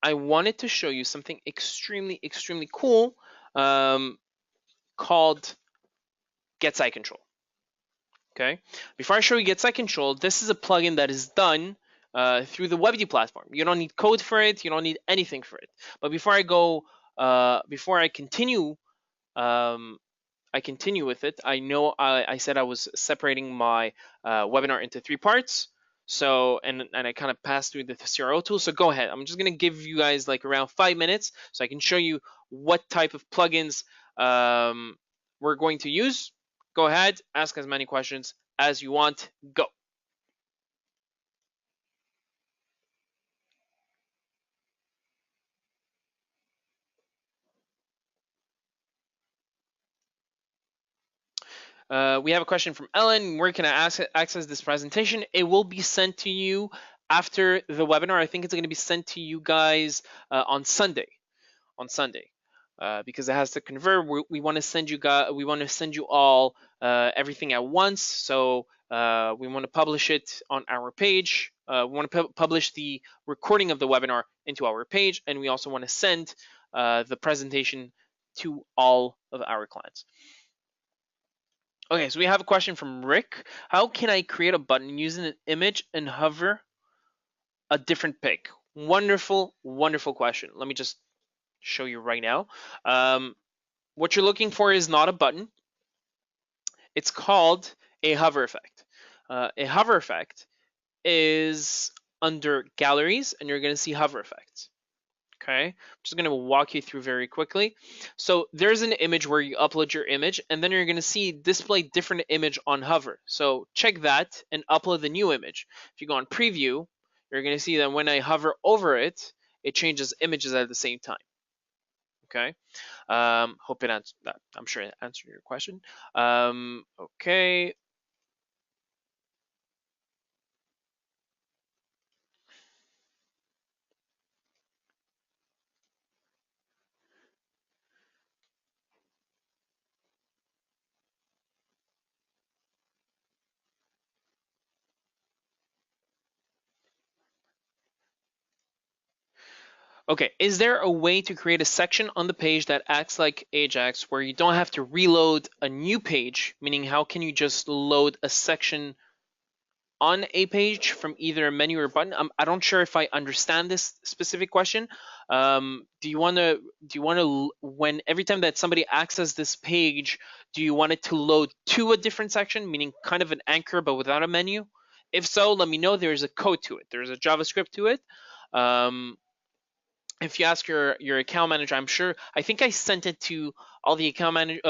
I wanted to show you something extremely cool called Get Site Control. Okay, before I show you Get Site Control, this is a plugin that is done through the Weby'nar platform. You don't need code for it. You don't need anything for it. But before I continue, I continue with it. I know I said I was separating my webinar into 3 parts. So, and I kind of passed through the CRO tool. So go ahead. I'm just going to give you guys like around 5 minutes so I can show you what type of plugins we're going to use. Go ahead, ask as many questions as you want. Go. We have a question from Ellen. Where can I access this presentation? It will be sent to you after the webinar. I think it's going to be sent to you guys on Sunday. Because it has to convert. We want to send you guys. We want to send you all everything at once. So we want to publish it on our page. We want to publish the recording of the webinar into our page, and we also want to send the presentation to all of our clients. Okay, so we have a question from Rick. How can I create a button using an image and hover a different pic? Wonderful question. Let me just show you right now. What you're looking for is not a button. It's called a hover effect. A hover effect is under galleries, and you're going to see hover effects. Okay, I'm just going to walk you through very quickly. So there's an image where you upload your image, and then you're going to see display different image on hover. So check that and upload the new image. If you go on preview, you're going to see that when I hover over it, it changes images at the same time. Okay, hope it answered that. I'm sure it answered your question. Okay. Okay, is there a way to create a section on the page that acts like Ajax where you don't have to reload a new page? Meaning, how can you just load a section on a page from either a menu or button? I don't sure if I understand this specific question. Do you want to when every time that somebody accesses this page, do you want it to load to a different section, meaning kind of an anchor but without a menu? If so, let me know. There's a code to it. There's a JavaScript to it. If you ask your account manager, I think I sent it to all the account manager,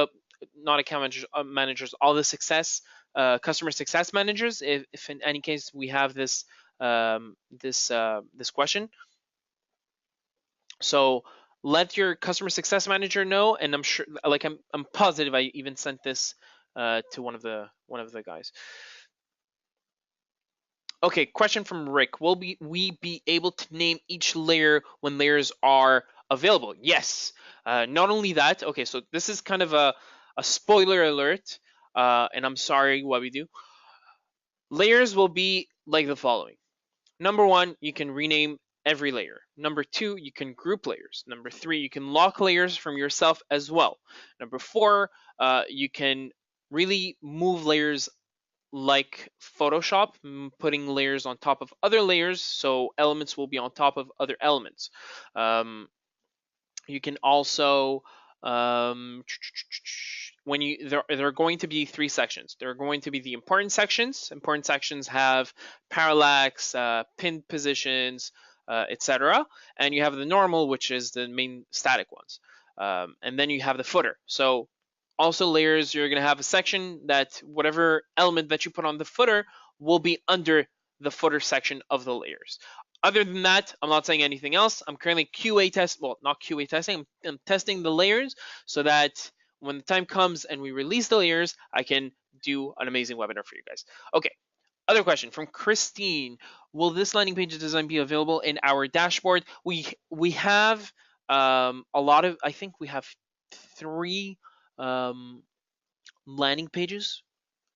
not account managers, all the customer success managers. If in any case we have this this question, so let your customer success manager know, and I'm sure, like I'm positive I even sent this to one of the guys. Okay, question from Rick. Will we be able to name each layer when layers are available? Yes. Not only that, okay, so this is kind of a spoiler alert, and I'm sorry what we do. Layers will be like the following. Number 1, you can rename every layer. Number 2, you can group layers. Number 3, you can lock layers from yourself as well. Number 4, you can really move layers like Photoshop, putting layers on top of other layers, so elements will be on top of other elements. You can also, when there are going to be 3 sections. There are going to be the important sections. Important sections have parallax, pinned positions, etc. And you have the normal, which is the main static ones. And then you have the footer. So also layers, you're going to have a section that whatever element that you put on the footer will be under the footer section of the layers. Other than that, I'm not saying anything else. I'm currently not QA testing. I'm testing the layers so that when the time comes and we release the layers, I can do an amazing webinar for you guys. Okay. Other question from Christine. Will this landing page design be available in our dashboard? We have a lot of, I think we have 3 landing page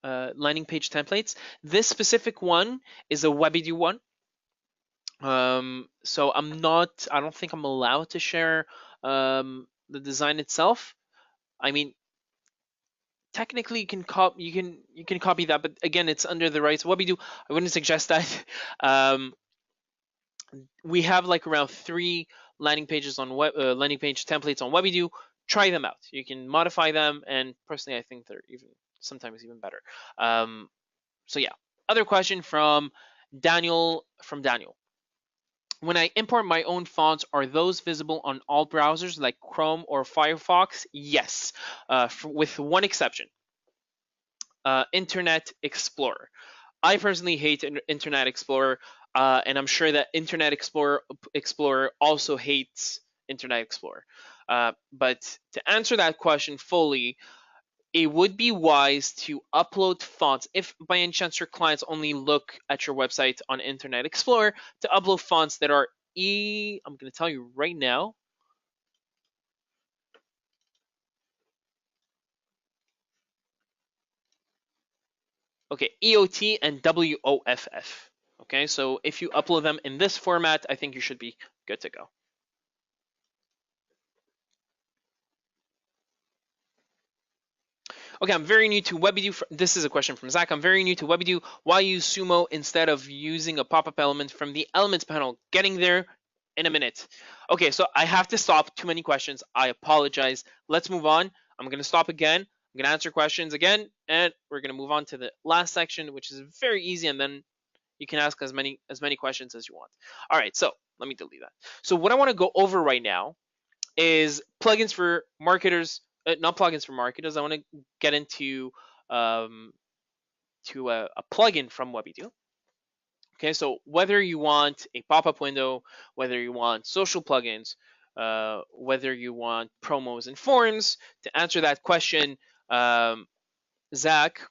templates. This specific one is a Weby'nar one. So I don't think I'm allowed to share the design itself. I mean, technically you can copy that, but again, it's under the rights. What we do, I wouldn't suggest that. Um, we have like around 3 landing pages on landing page templates on Weby'nar. Try them out. You can modify them, and personally, I think they're even sometimes even better. So yeah. Other question from Daniel. When I import my own fonts, are those visible on all browsers like Chrome or Firefox? Yes, with one exception. Internet Explorer. I personally hate Internet Explorer, and I'm sure that Internet Explorer also hates Internet Explorer. But to answer that question fully, it would be wise to upload fonts if by any chance your clients only look at your website on Internet Explorer, to upload fonts that are I'm going to tell you right now. Okay, EOT and WOFF. Okay, so if you upload them in this format, I think you should be good to go. Okay, I'm very new to Weby'nar. This is a question from Zach. I'm very new to Weby'nar. Why use Sumo instead of using a pop-up element from the Elements panel? Getting there in a minute. Okay, so I have to stop. Too many questions. I apologize. Let's move on. I'm going to stop again. I'm going to answer questions again, and we're going to move on to the last section, which is very easy, and then you can ask as many questions as you want. All right, so let me delete that. So what I want to go over right now is plugins for marketers, not plugins for marketers. I want to get into a plugin from Weby'nar. Okay, so whether you want a pop-up window, whether you want social plugins, whether you want promos and forms, to answer that question, Zach,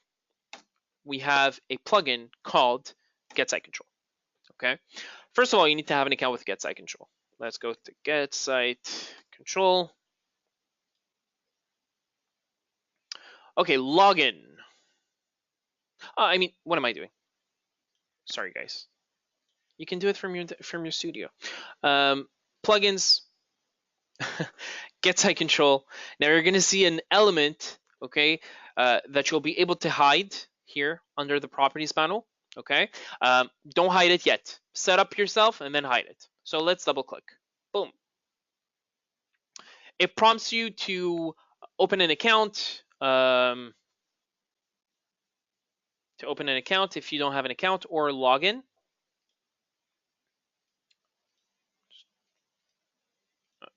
we have a plugin called Get Site Control. Okay, first of all, you need to have an account with Get Site Control. Let's go to Get Site Control. Okay, login. I mean, what am I doing? Sorry, guys. You can do it from your studio. Plugins, Get Site Control. Now you're gonna see an element, okay, that you'll be able to hide here under the Properties panel. Okay, don't hide it yet. Set up yourself and then hide it. So let's double click. Boom. It prompts you to open an account. To open an account if you don't have an account, or login.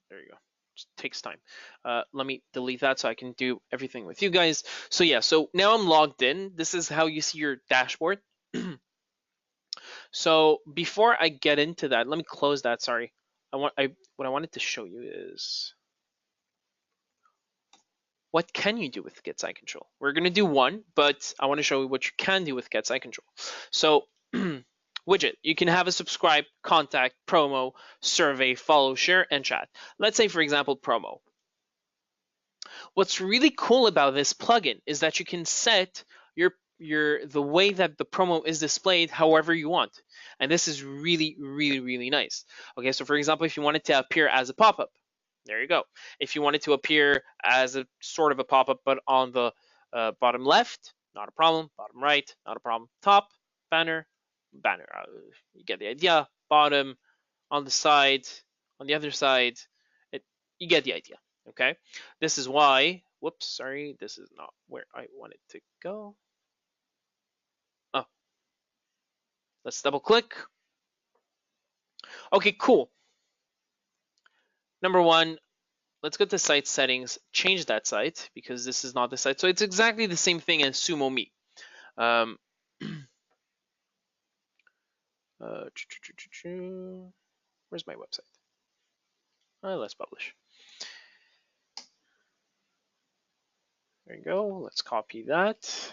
There you go. Just takes time. Let me delete that so I can do everything with you guys. So yeah, so now I'm logged in. This is how you see your dashboard. So before I get into that, let me close that. Sorry. What I wanted to show you is what can you do with Get Site Control. We're gonna do one, but I want to show you what you can do with Get Site Control. So widget, you can have a subscribe, contact, promo, survey, follow, share, and chat. Let's say, for example, promo. What's really cool about this plugin is that you can set the way that the promo is displayed however you want. And this is really, really, really nice. Okay, so for example, if you want it to appear as a pop-up, there you go. If you want it to appear as a sort of a pop-up, but on the bottom left, not a problem. Bottom right, not a problem. Top, banner, you get the idea. Bottom, on the side, on the other side, you get the idea. Okay, this is why. Whoops, sorry, this is not where I want it to go. Oh, let's double click. Okay, cool. Number one, let's go to site settings, change that site because this is not the site. So it's exactly the same thing as Sumo Me. Where's my website? Let's publish. There you go. Let's copy that.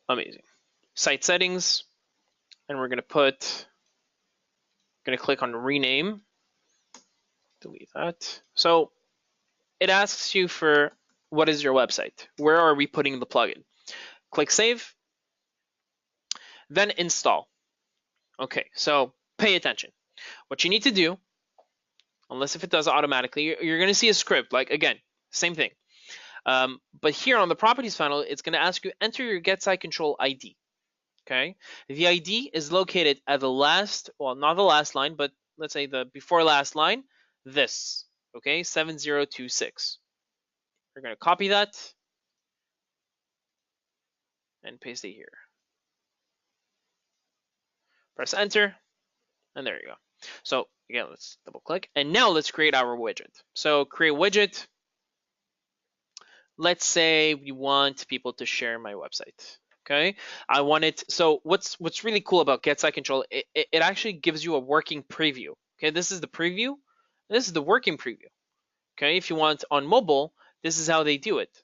Amazing. Site settings, and we're going to click on rename. Delete that. So it asks you for what is your website? Where are we putting the plugin? Click save. then install. Okay, so pay attention. What you need to do, unless if it does automatically, you're going to see a script, like again, same thing. But here on the properties panel, it's going to ask you enter your get site control ID. Okay, the ID is located at the last, well, not the last line, but let's say the before last line, this, okay, 7026. We're going to copy that and paste it here. Press enter, and there you go. So again, let's double click, and now let's create our widget. So create widget. Let's say we want people to share my website. Okay, I want it. So what's really cool about Get Site Control? It actually gives you a working preview. Okay, this is the preview. This is the working preview. Okay, if you want on mobile, this is how they do it.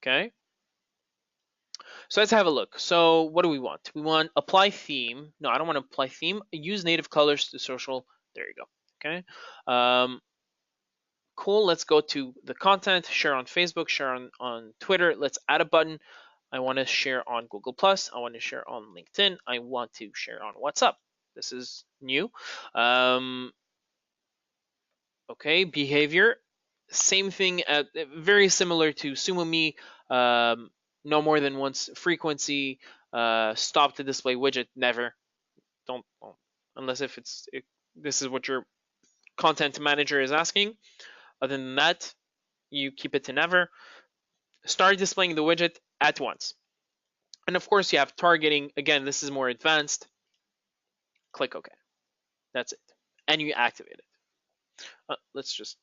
Okay, so let's have a look. So what do we want? We want apply theme. No, I don't want to apply theme. Use native colors to social. There you go. Okay. Cool. Let's go to the content. Share on Facebook. Share on Twitter. Let's add a button. I want to share on Google+. I want to share on LinkedIn. I want to share on WhatsApp. This is new. Okay, behavior. Same thing, very similar to SumoMe. No more than once frequency. Stop to display widget. Never. Don't unless if this is what your content manager is asking. Other than that, you keep it to never. Start displaying the widget at once. And of course, you have targeting. Again, this is more advanced. Click OK. That's it. And you activate it. Let's just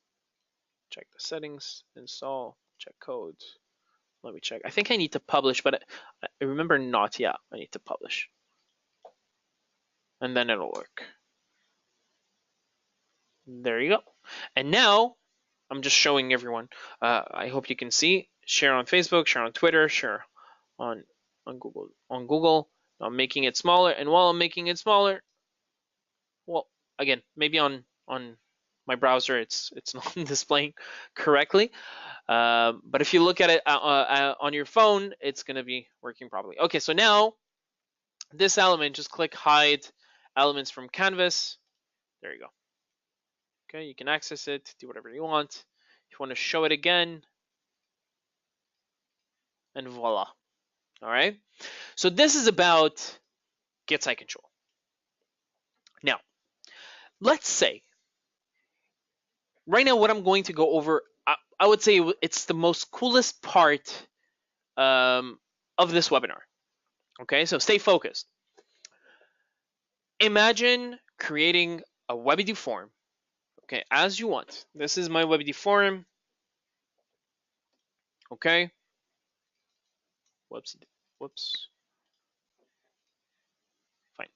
check the settings, install, check codes. Let me check. I think I need to publish, but I remember not. Yeah, I need to publish. And then it'll work. There you go. And now I'm just showing everyone. I hope you can see. Share on Facebook, share on Twitter, share on Google. I'm making it smaller, and while I'm making it smaller, well, again, maybe on my browser it's not displaying correctly. But if you look at it on your phone, it's going to be working properly. Okay, so now this element, just click hide elements from canvas. There you go. Okay, you can access it, do whatever you want. If you want to show it again, and voila. All right. So this is about Get Site Control. Now, let's say right now what I'm going to go over, I would say it's the most coolest part of this webinar. Okay, so stay focused. Imagine creating a Weby'nar form. Okay, as you want. This is my Weby'nar form. Okay. Whoops. Fine.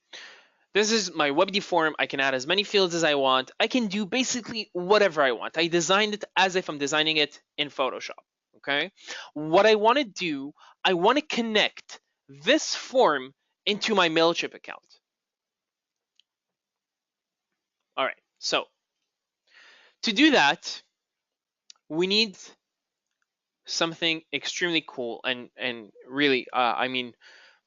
This is my Weby'nar form. I can add as many fields as I want. I can do basically whatever I want. I designed it as if I'm designing it in Photoshop. Okay. What I want to do, I want to connect this form into my Mailchimp account. All right. So to do that, we need something extremely cool and really, I mean,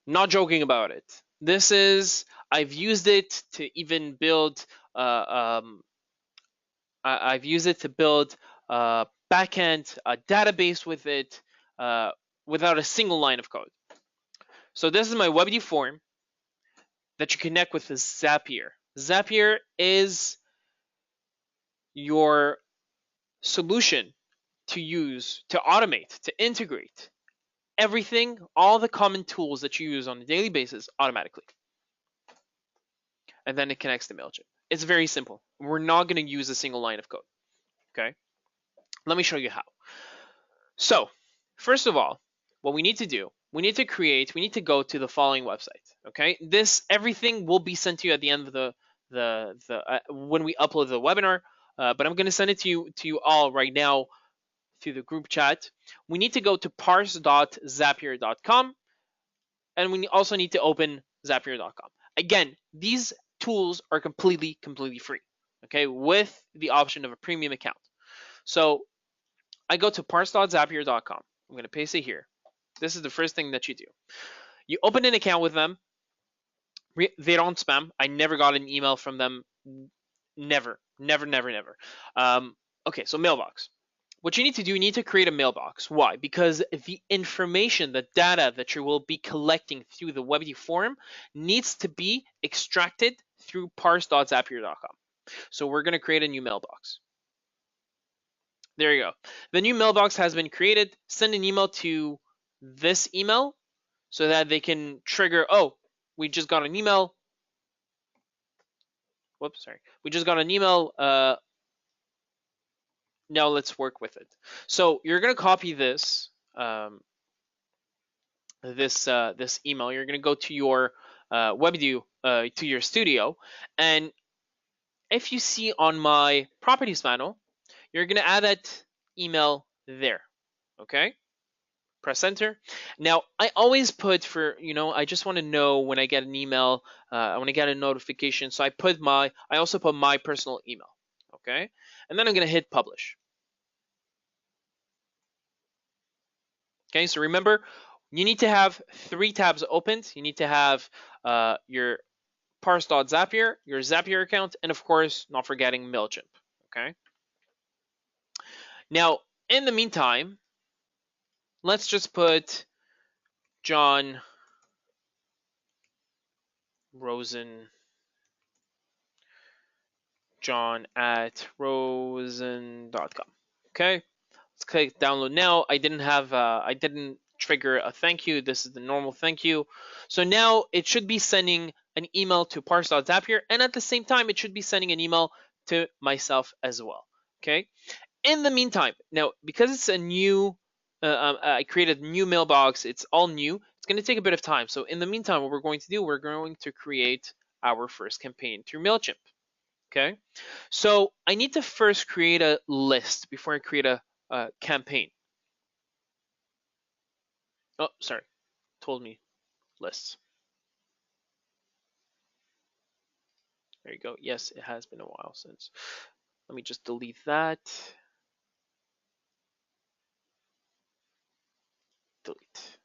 not joking about it. This is, I've used it to even build, I've used it to build a backend, a database with it, without a single line of code. So this is my Weby'nar form that you connect with the Zapier. Zapier is your solution to use, to automate, to integrate everything, all the common tools that you use on a daily basis automatically. And then it connects to Mailchimp. It's very simple. We're not going to use a single line of code. Okay. Let me show you how. So first of all, what we need to do, we need to go to the following website. Okay. Everything will be sent to you at the end of when we upload the webinar. But I'm going to send it to you all right now through the group chat. We need to go to parse.zapier.com, and we also need to open zapier.com. Again, these tools are completely free, okay, with the option of a premium account. So I go to parse.zapier.com. I'm going to paste it here. This is the first thing that you do. You open an account with them. They don't spam. I never got an email from them. Never, never, never, never. Okay, so mailbox. What you need to do, you need to create a mailbox. Why? Because the information, the data that you will be collecting through the Webby form needs to be extracted through parse.zapier.com. So we're going to create a new mailbox. There you go. The new mailbox has been created. Send an email to this email so that they can trigger, oh, we just got an email. Whoops, sorry. We just got an email. Now let's work with it. So you're going to copy this this email. You're going to go to your Weby'nar, to your studio, and if you see on my properties panel, you're going to add that email there. Okay, press enter. Now I always put for, I just want to know when I get an email, I want to get a notification, so I also put my personal email. Okay, and then I'm going to hit publish. Okay, so remember, you need to have 3 tabs opened. You need to have your parse.zapier, your Zapier account, and of course, not forgetting Mailchimp. Okay. Now, in the meantime, let's just put John Rosen, John at rosen.com. Okay. Let's click download now. I didn't trigger a thank you. This is the normal thank you. So now it should be sending an email to parse.zapier, and at the same time, it should be sending an email to myself as well. Okay. In the meantime, now because it's a new, I created a new mailbox. It's all new. It's going to take a bit of time. So in the meantime, what we're going to do, we're going to create our first campaign through Mailchimp. Okay. So I need to first create a list before I create a campaign. Oh, sorry, told me lists. There you go. Yes, it has been a while since. Let me just delete that. Delete.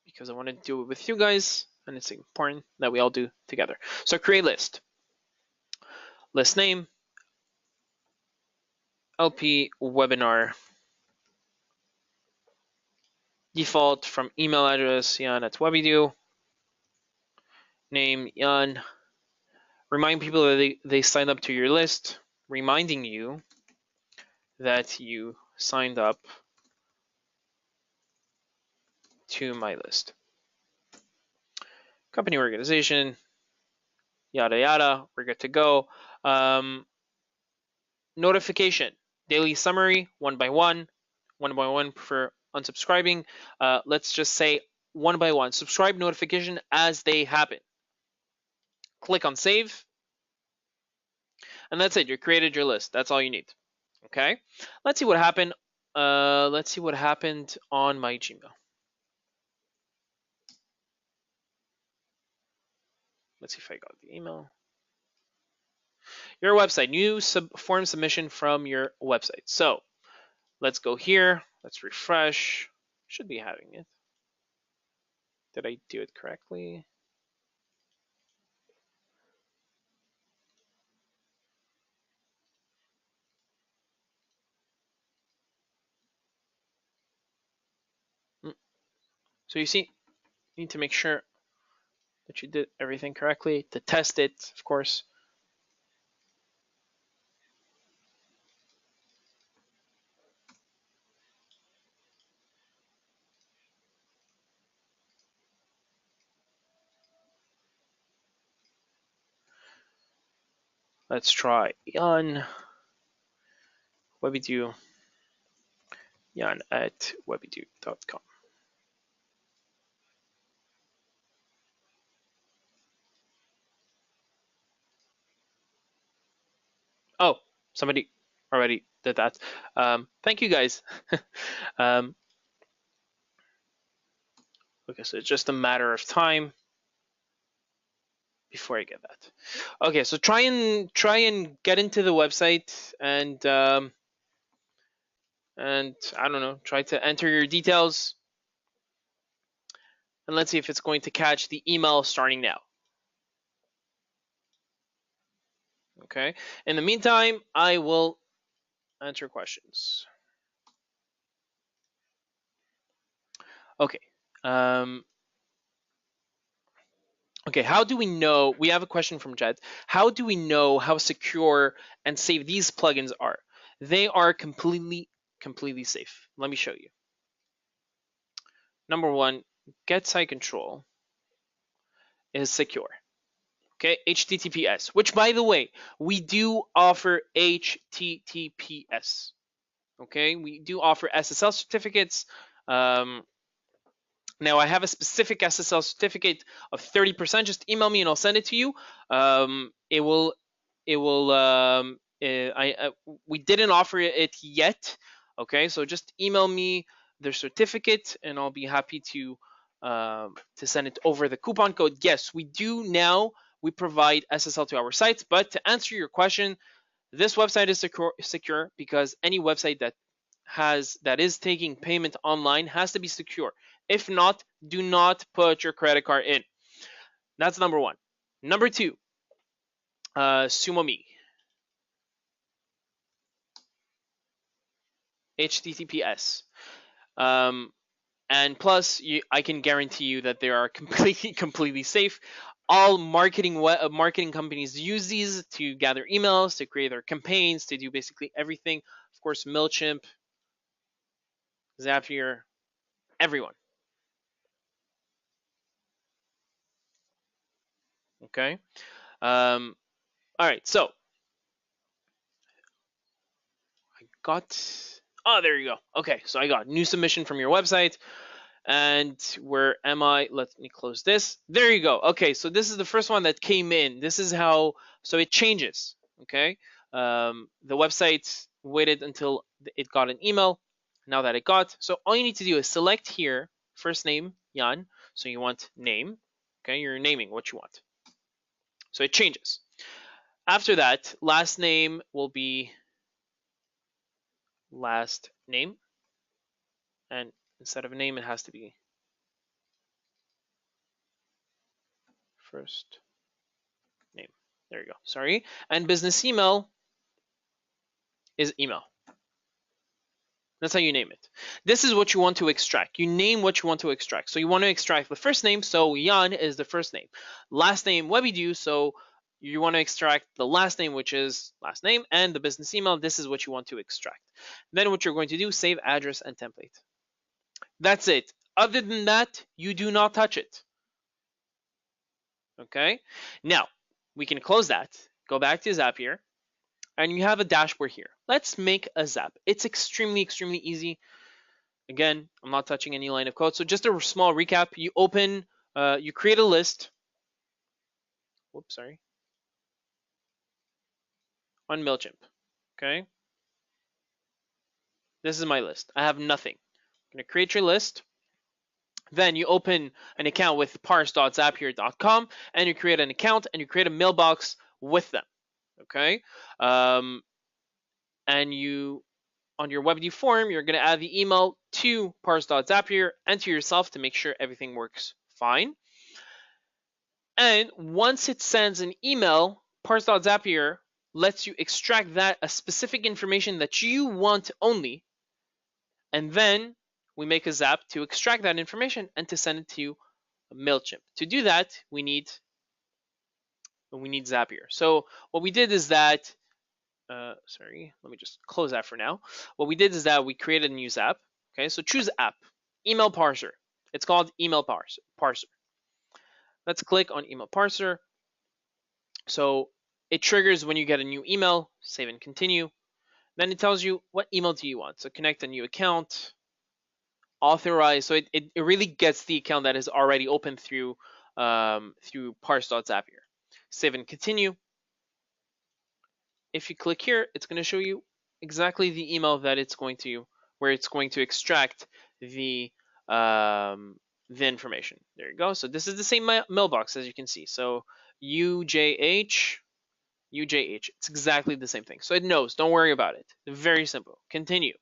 Because I want to do it with you guys, and it's important that we all do together. So create list. List name, LP webinar. Default from email address, Yann at Weby'nar. Name, Yann. Remind people that they signed up to your list, reminding you that you signed up to my list. Company organization, yada yada, we're good to go. Notification, daily summary, one by one for unsubscribing. Let's just say one by one. Subscribe notification as they happen. Click on save. And that's it. You created your list. That's all you need. Okay. Let's see what happened. Let's see what happened on my Gmail. Let's see if I got the email. Your website, new form submission from your website. So let's go here. Let's refresh. Should be having it. Did I do it correctly? So you see, you need to make sure that you did everything correctly to test it, of course. Let's try Yann. Weby'nar. Yann at weby'nar.com. Oh, somebody already did that. Thank you guys. Okay, so it's just a matter of time before I get that. Okay, so try and get into the website and I don't know, try to enter your details. And let's see if it's going to catch the email starting now. Okay. In the meantime, I will answer questions. Okay. Okay, how do we know? We have a question from Jed. How do we know how secure and safe these plugins are? They are completely safe. Let me show you. Number one, Get Site Control is secure. Okay, HTTPS, which by the way, we do offer HTTPS. Okay, we do offer SSL certificates. Now I have a specific SSL certificate of 30%. Just email me and I'll send it to you. It will. We didn't offer it yet. Okay, so just email me the certificate and I'll be happy to send it over the coupon code. Yes, we do now. We provide SSL to our sites, but to answer your question, this website is secure because any website that is taking payment online has to be secure. If not, do not put your credit card in. That's number one. Number two, SumoMe. HTTPS. And plus, I can guarantee you that they are completely safe. All marketing companies use these to gather emails, to create their campaigns, to do basically everything. Of course, Mailchimp, Zapier, everyone. Okay. All right. So I got. Oh, there you go. Okay. So I got new submission from your website. And where am I? Let me close this. There you go. Okay. So this is the first one that came in. This is how. So it changes. Okay. The website waited until it got an email. Now that it got. So all you need to do is select here first name Yann. So you want name. Okay. You're naming what you want. So it changes. After that, last name will be last name. And instead of a name, it has to be first name. There you go. Sorry. And business email is email. That's how you name it. This is what you want to extract. You name what you want to extract. So you want to extract the first name. So Yann is the first name. Last name, Weby'nar. So you want to extract the last name, which is last name, and the business email. This is what you want to extract. Then what you're going to do, save address and template. That's it. Other than that, you do not touch it. Okay. Now we can close that. Go back to Zapier. And you have a dashboard here. Let's make a Zap. It's extremely easy. Again, I'm not touching any line of code. So just a small recap. You open, you create a list. Whoops, sorry. On Mailchimp. Okay. This is my list. I have nothing. I'm gonna create your list. Then you open an account with parse.zapier.com and you create an account and you create a mailbox with them. Okay. And you, on your WebD form, you're going to add the email to parse.zapier and to yourself to make sure everything works fine. And once it sends an email, parse.zapier lets you extract that a specific information that you want only. And then we make a Zap to extract that information and to send it to Mailchimp. To do that, we need Zapier. So what we did is that sorry, let me just close that for now. What we did is that we created a new Zap. Okay, so choose app, email parser. It's called email parser. Let's click on email parser. So it triggers when you get a new email, save and continue. Then it tells you what email do you want. So connect a new account, authorize. So it really gets the account that is already open through parse.zapier. Save and continue. If you click here, it's going to show you exactly the email that it's going to, where it's going to extract the information. There you go. So this is the same mailbox as you can see. So UJH. It's exactly the same thing. So it knows. Don't worry about it. Very simple. Continue.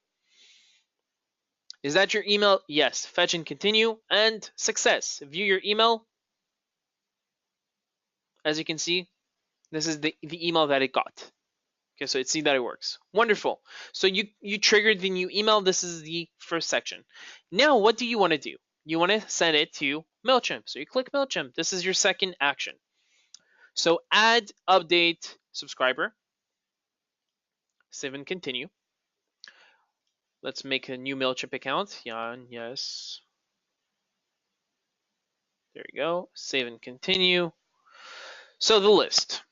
Is that your email? Yes. Fetch and continue, and success. View your email. As you can see, this is the email that it got. Okay, so see that it works. Wonderful. So you triggered the new email. This is the first section. Now, what do you want to do? You want to send it to MailChimp. So you click MailChimp. This is your second action. So add, update, subscriber. Save and continue. Let's make a new MailChimp account. Yann, yes. There we go. Save and continue. So the list.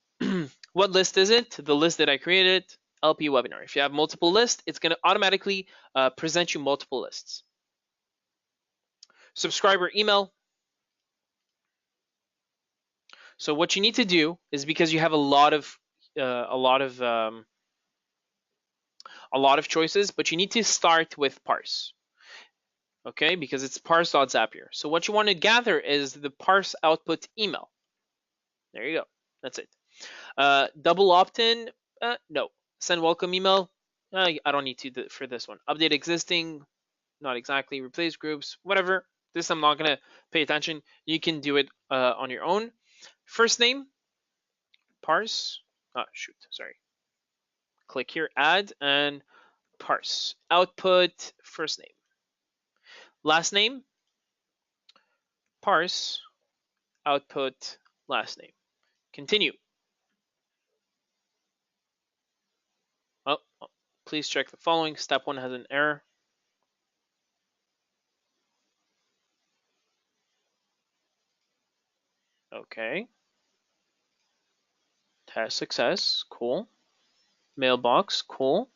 What list is it? The list that I created, LP Weby'nar. If you have multiple lists, it's going to automatically present you multiple lists. Subscriber email. So what you need to do is, because you have a lot of choices, but you need to start with parse. Okay, because it's parse.zapier. So what you want to gather is the parse output email. There you go. That's it. Double opt-in, no. Send welcome email, I don't need to for this one. Update existing, not exactly. Replace groups, whatever. This I'm not gonna pay attention. You can do it on your own. First name, parse. Sorry. Click here, add, and parse. Output, first name. Last name, parse. Output, last name. Continue. Oh, please check the following. Step 1 has an error. Okay. Test success. Cool. Mailbox. Cool.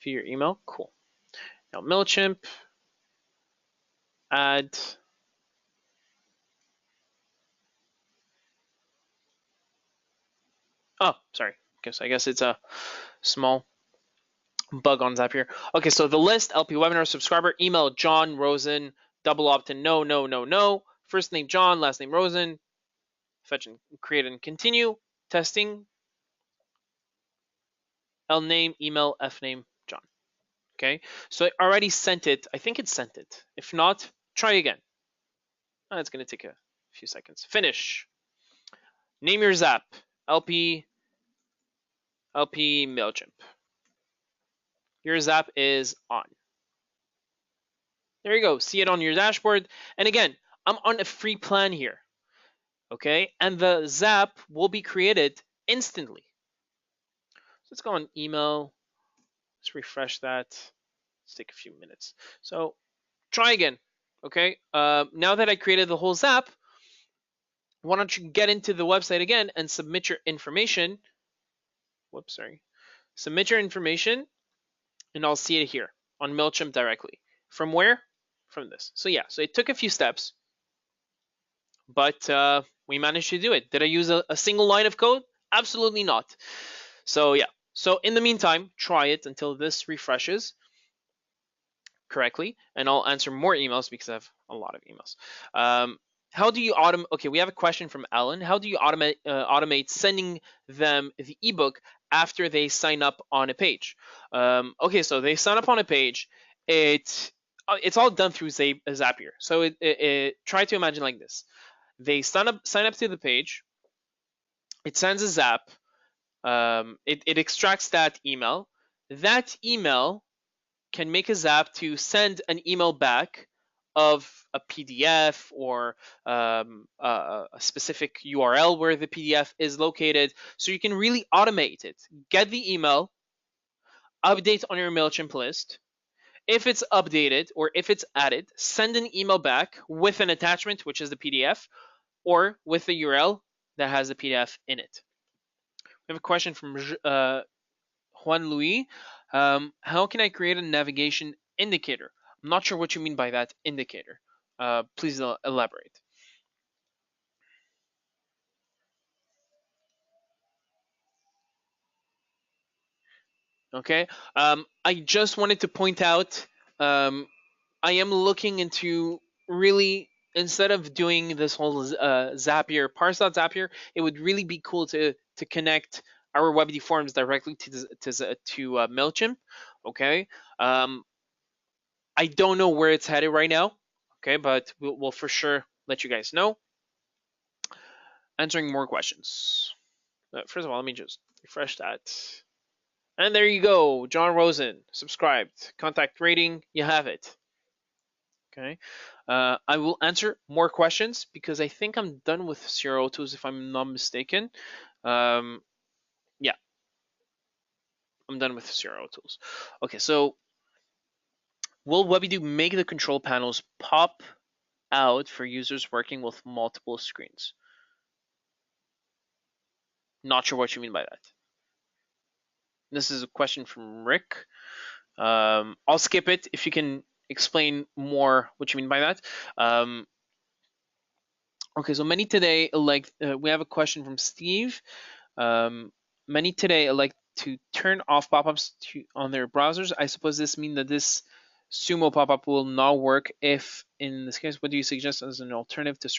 View your email. Cool. Now MailChimp. Add. Oh, sorry. I guess it's a small bug on Zapier. Okay, so the list, LP Webinar subscriber, email John Rosen, double opt-in, no. First name John, last name Rosen. Fetch and create and continue. Testing. L name, email, F name, John. Okay, so I already sent it. I think it sent it. If not, try again. It's going to take a few seconds. Finish. Name your Zap. LP MailChimp. Your Zap is on. There you go. See it on your dashboard. And again, I'm on a free plan here. Okay, and the Zap will be created instantly. So let's go on email. Let's refresh that. Let's take a few minutes. So try again. Okay, now that I created the whole Zap, why don't you get into the website again and submit your information. Whoops, sorry. Submit your information, and I'll see it here on MailChimp directly. From where? From this. So yeah, so it took a few steps, but we managed to do it. Did I use a single line of code? Absolutely not. So yeah, so in the meantime, try it until this refreshes correctly, and I'll answer more emails because I have a lot of emails. How do you automate? Okay, we have a question from Alan. How do you automate sending them the ebook after they sign up on a page? Okay, so they sign up on a page. It's all done through Zapier. So try to imagine like this: they sign up to the page. It sends a Zap. It extracts that email. That email can make a Zap to send an email back of a PDF or a specific URL where the PDF is located. So you can really automate it. Get the email, update on your MailChimp list. If it's updated or if it's added, send an email back with an attachment, which is the PDF, or with the URL that has the PDF in it. We have a question from Juan Louis. How can I create a navigation indicator? I'm not sure what you mean by that indicator. Please elaborate. Okay. I just wanted to point out, I am looking into really, instead of doing this whole Zapier, parse.zapier, it would really be cool to connect our WebD forms directly to MailChimp. Okay. I don't know where it's headed right now, okay, but we'll for sure let you guys know. Answering more questions. First of all, let me just refresh that. And there you go, John Rosen, subscribed. Contact rating, you have it. Okay. I will answer more questions because I think I'm done with CRO tools if I'm not mistaken. Yeah, I'm done with CRO tools. Okay, so will Weby'nar make the control panels pop out for users working with multiple screens? Not sure what you mean by that. This is a question from Rick. I'll skip it if you can explain more what you mean by that. Okay, so many today like we have a question from Steve. Many today like to turn off pop-ups on their browsers. I suppose this means that this Sumo pop-up will not work. If in this case, what do you suggest as an alternative to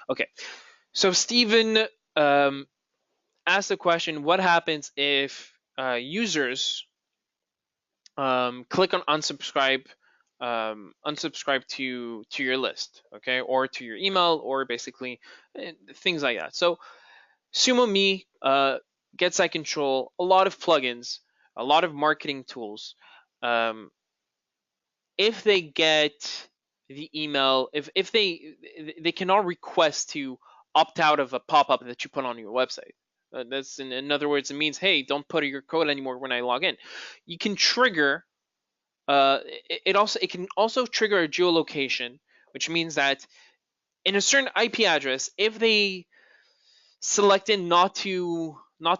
Okay, so Steven asked the question: what happens if users click on unsubscribe, unsubscribe to your list, okay, or to your email, or basically things like that. So Sumo Me, Get Site Control, a lot of plugins, a lot of marketing tools. If they get the email, if they cannot request to opt out of a pop-up that you put on your website. That's in other words, it means, hey, don't put your code anymore when I log in. You can trigger. It can also trigger a geolocation, which means that in a certain IP address, if they selected not to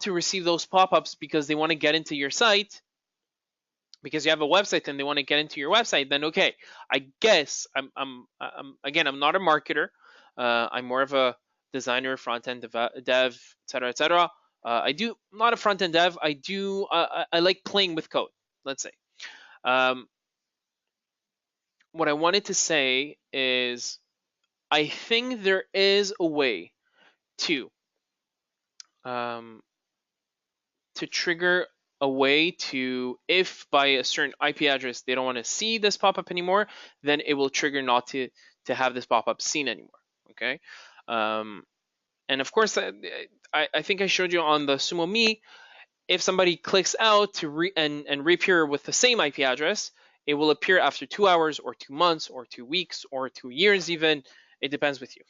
receive those pop-ups because they want to get into your site, because you have a website and they want to get into your website, then okay, I guess I'm not a marketer. I'm more of a designer, front-end dev, etc., etc. I'm not a front-end dev. I like playing with code. Let's say. What I wanted to say is, I think there is a way to trigger a way to, if by a certain IP address they don't want to see this pop-up anymore, then it will trigger not to have this pop-up seen anymore. Okay, and of course, I think I showed you on the Sumo Me, if somebody clicks out to and reappear with the same IP address, it will appear after 2 hours or 2 months or 2 weeks or 2 years even. It depends with you.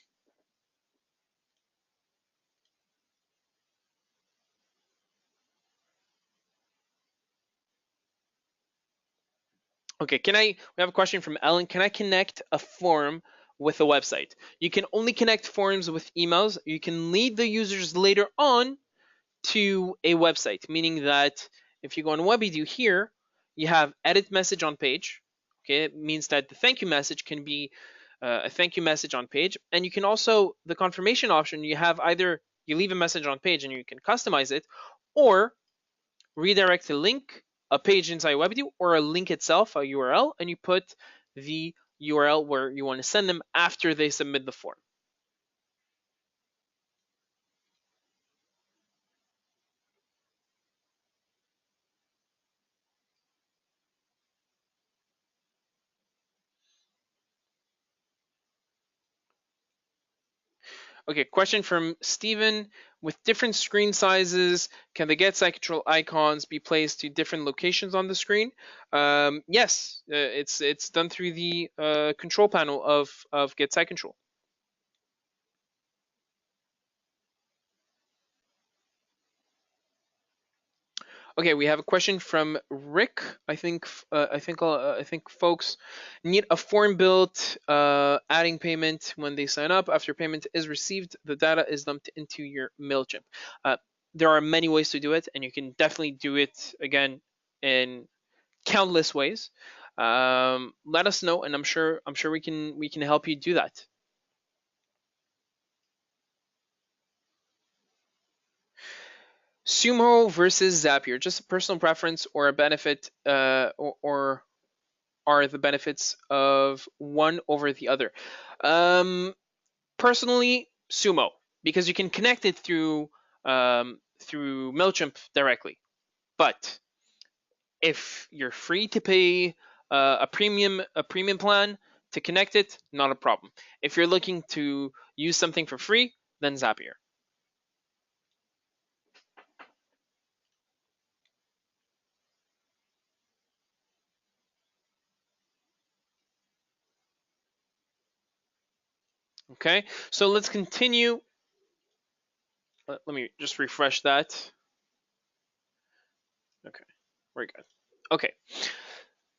Okay, we have a question from Ellen. Can I connect a form with a website? You can only connect forms with emails. You can lead the users later on to a website, meaning that if you go on Weby'nar here, you have edit message on page. Okay, it means that the thank you message can be a thank you message on page. And you can also, the confirmation option, you have either you leave a message on page and you can customize it, or redirect a link, a page inside Weby'nar, or a link itself, a URL, and you put the URL where you want to send them after they submit the form. Okay, question from Steven. With different screen sizes, can the Get Site Control icons be placed to different locations on the screen? Yes, it's done through the control panel of Get Site Control. Okay, we have a question from Rick. I think folks need a form built, adding payment when they sign up. After payment is received, the data is dumped into your Mailchimp. There are many ways to do it, and you can definitely do it again in countless ways. Let us know, and I'm sure we can help you do that. Sumo versus Zapier, just a personal preference or a benefit, or are the benefits of one over the other? Personally, Sumo, because you can connect it through Mailchimp directly. But if you're free to pay a premium plan to connect it, not a problem. If you're looking to use something for free, then Zapier. Okay, so let's continue. Let me just refresh that. Okay, very good. Okay,